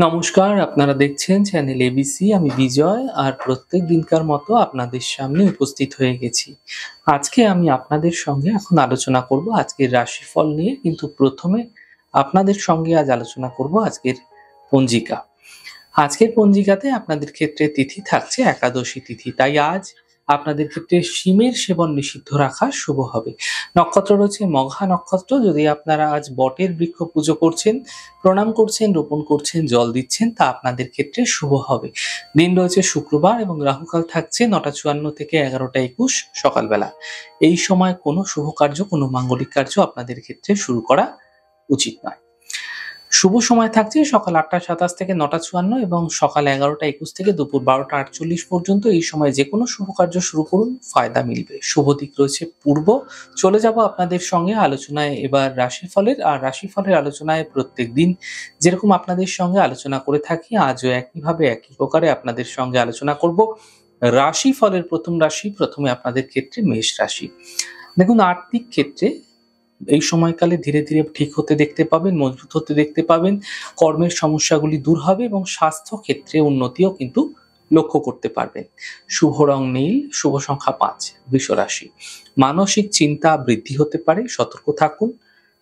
নমস্কার, আপনারা দেখছেন চ্যানেল এবিসি। আমি বিজয় আর প্রত্যেক দিনকার মতো আপনাদের সামনে উপস্থিত হয়ে গেছি। আজকে আমি আপনাদের সঙ্গে এখন আলোচনা করব আজকের রাশিফল নিয়ে, কিন্তু প্রথমে আপনাদের সঙ্গে আজ আলোচনা করব আজকের পঞ্জিকা। আজকের পঞ্জিকাতে আপনাদের ক্ষেত্রে তিথি থাকছে একাদশী তিথি, তাই আজ আপনাদের ক্ষেত্রে শিমের সেবন নিষিদ্ধ রাখা শুভ হবে। নক্ষত্র রয়েছে মঘা নক্ষত্র। যদি আপনারা আজ বটের বৃক্ষ পুজো করছেন, প্রণাম করছেন, রোপণ করছেন, জল দিচ্ছেন, তা আপনাদের ক্ষেত্রে শুভ হবে। দিন রয়েছে শুক্রবার এবং রাহুকাল থাকছে 9টা 54 থেকে 11টা 21 সকালবেলা। এই সময় কোনো শুভ কার্য, কোনো মাঙ্গলিক কার্য আপনাদের ক্ষেত্রে শুরু করা উচিত নয়। শুভ সময় থাকছে সকাল 8টা 27 থেকে 9টা 54 এবং সকাল 11টা 21 থেকে দুপুর 12টা 48 পর্যন্ত। এই সময় যে কোনো শুভ কার্য শুরু করুন, ফায়দা মিলবে। শুভ দিক রয়েছে পূর্ব। চলে যাব আপনাদের সঙ্গে আলোচনায় এবার রাশিফলের। আর রাশিফলের আলোচনায় প্রত্যেক দিন যেরকম আপনাদের সঙ্গে আলোচনা করে থাকি, আজও একইভাবে একই প্রকারে আপনাদের সঙ্গে আলোচনা করব রাশিফলের প্রথম রাশি। প্রথমে আপনাদের ক্ষেত্রে মেষ রাশি। দেখুন, আর্থিক ক্ষেত্রে এই সময়কালে ধীরে ধীরে ঠিক হতে দেখতে পাবেন, মজবুত হতে দেখতে পাবেন। কর্মের সমস্যাগুলি দূর হবে এবং স্বাস্থ্য ক্ষেত্রে উন্নতিও কিন্তু লক্ষ্য করতে পারবেন। শুভ রং নীল, শুভ সংখ্যা 5। বৃষ রাশি। মানসিক চিন্তা বৃদ্ধি হতে পারে, সতর্ক থাকুন,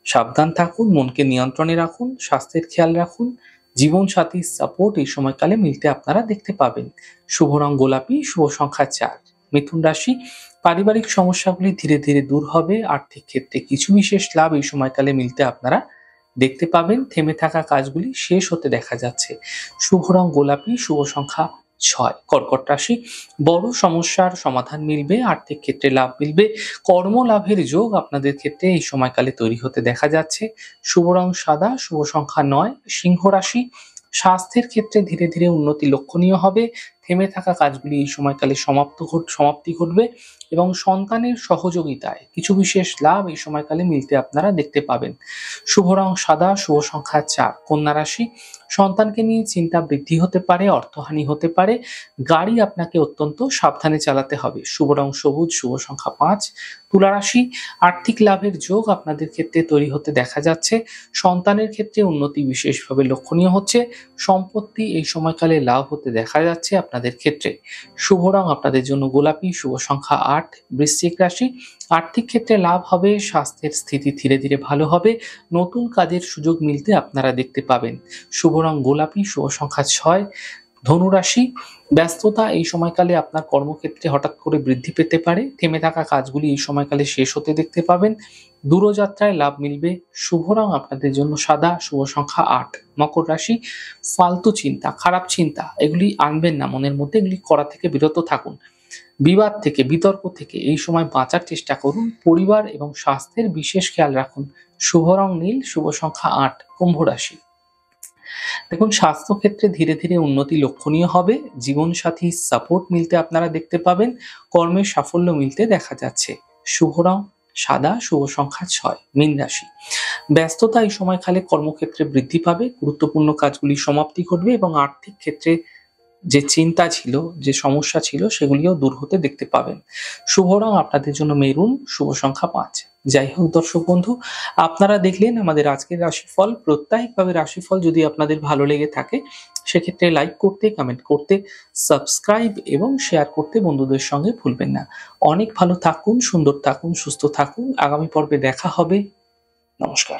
সাবধান থাকুন, মনকে নিয়ন্ত্রণে রাখুন, স্বাস্থ্যের খেয়াল রাখুন। জীবন সাথীর সাপোর্ট এই সময়কালে মিলতে আপনারা দেখতে পাবেন। শুভ রং গোলাপি, শুভ সংখ্যা 4। মিথুন রাশি। পারিবারিক সমস্যাগুলি ধীরে ধীরে দূর হবে। আর্থিক ক্ষেত্রে কিছু বিশেষ লাভ এই সময়কালে মিলতে আপনারা দেখতে পাবেন। থেমে থাকা কাজগুলি শেষ হতে দেখা যাচ্ছে। শুভ রং গোলাপি, শুভ সংখ্যা 6। কর্কট রাশি। বড় সমস্যার সমাধান মিলবে, আর্থিক ক্ষেত্রে লাভ মিলবে। কর্ম লাভের যোগ আপনাদের ক্ষেত্রে এই সময়কালে তৈরি হতে দেখা যাচ্ছে। শুভ রং সাদা, শুভ সংখ্যা 9। সিংহ রাশি। স্বাস্থ্যের ক্ষেত্রে ধীরে ধীরে উন্নতি লক্ষণীয় হবে। থেমে থাকা কাজগুলি এই সময়কালে সমাপ্তি ঘটবে এবং সন্তানের সহযোগিতায় কিছু বিশেষ লাভ এই সময়কালে মিলতে আপনারা দেখতে পাবেন। শুভ রং সাদা, শুভ সংখ্যা 4। কন্যা রাশি। সন্তানকে নিয়ে চিন্তা বৃদ্ধি হতে পারে, অর্থহানি হতে পারে। গাড়ি আপনাকে অত্যন্ত সাবধানে চালাতে হবে। শুভ রং সবুজ, শুভ সংখ্যা 5। তুলা রাশি। আর্থিক লাভের যোগ আপনাদের ক্ষেত্রে তৈরি হতে দেখা যাচ্ছে। সন্তানের ক্ষেত্রে উন্নতি বিশেষভাবে লক্ষণীয় হচ্ছে। সম্পত্তি এই সময়কালে লাভ হতে দেখা যাচ্ছে আপনাদের ক্ষেত্রে। শুভ রং আপনাদের জন্য গোলাপি, শুভ সংখ্যা 8। বৃশ্চিক রাশি। আর্থিক ক্ষেত্রে লাভ হবে, স্বাস্থ্যের স্থিতি ধীরে ধীরে ভালো হবে। নতুন কাজের সুযোগ মিলতে আপনারা দেখতে পাবেন। শুভ রং গোলাপি, শুভ সংখ্যা 6। ধনু রাশি। ব্যস্ততা এই সময়কালে আপনার কর্মক্ষেত্রে হঠাৎ করে বৃদ্ধি পেতে পারে। থেমে থাকা কাজগুলি এই সময়কালে শেষ হতে দেখতে পাবেন। দূরযাত্রায় লাভ মিলবে। শুভ রং আপনাদের জন্য সাদা, শুভ সংখ্যা 8। মকর রাশি। ফালতু চিন্তা, খারাপ চিন্তা এগুলি আনবেন না মনের মধ্যে, এগুলি করা থেকে বিরত থাকুন। বিবাদ থেকে, বিতর্ক থেকে এই সময় বাঁচার চেষ্টা করুন। পরিবার এবং স্বাস্থ্যের বিশেষ খেয়াল রাখুন। শুভ রং নীল, শুভ সংখ্যা 8। কুম্ভ রাশি। দেখুন, স্বাস্থ্য ক্ষেত্রে ধীরে ধীরে উন্নতি লক্ষণীয় হবে। জীবন সাথী সাপোর্ট মিলতে আপনারা দেখতে পাবেন। কর্মের সাফল্য মিলতে দেখা যাচ্ছে। শুভ রং সাদা, শুভ সংখ্যা 6। মীন রাশি। ব্যস্ততা এই সময়কালে কর্মক্ষেত্রে বৃদ্ধি পাবে। গুরুত্বপূর্ণ কাজগুলি সমাপ্তি ঘটবে এবং আর্থিক ক্ষেত্রে যে চিন্তা ছিল, যে সমস্যা ছিল, সেগুলিও দূর হতে দেখতে পাবেন। শুভ রং আপনাদের জন্য মেরুন, শুভ সংখ্যা 5। যাই হোক দর্শক বন্ধু, আপনারা দেখলেন আমাদের আজকের রাশিফল। প্রত্যেকভাবে রাশিফল যদি আপনাদের ভালো লেগে থাকে, সেক্ষেত্রে লাইক করতে, কমেন্ট করতে, সাবস্ক্রাইব এবং শেয়ার করতে বন্ধুদের সঙ্গে ভুলবেন না। অনেক ভালো থাকুন, সুন্দর থাকুন, সুস্থ থাকুন। আগামী পর্বে দেখা হবে। নমস্কার।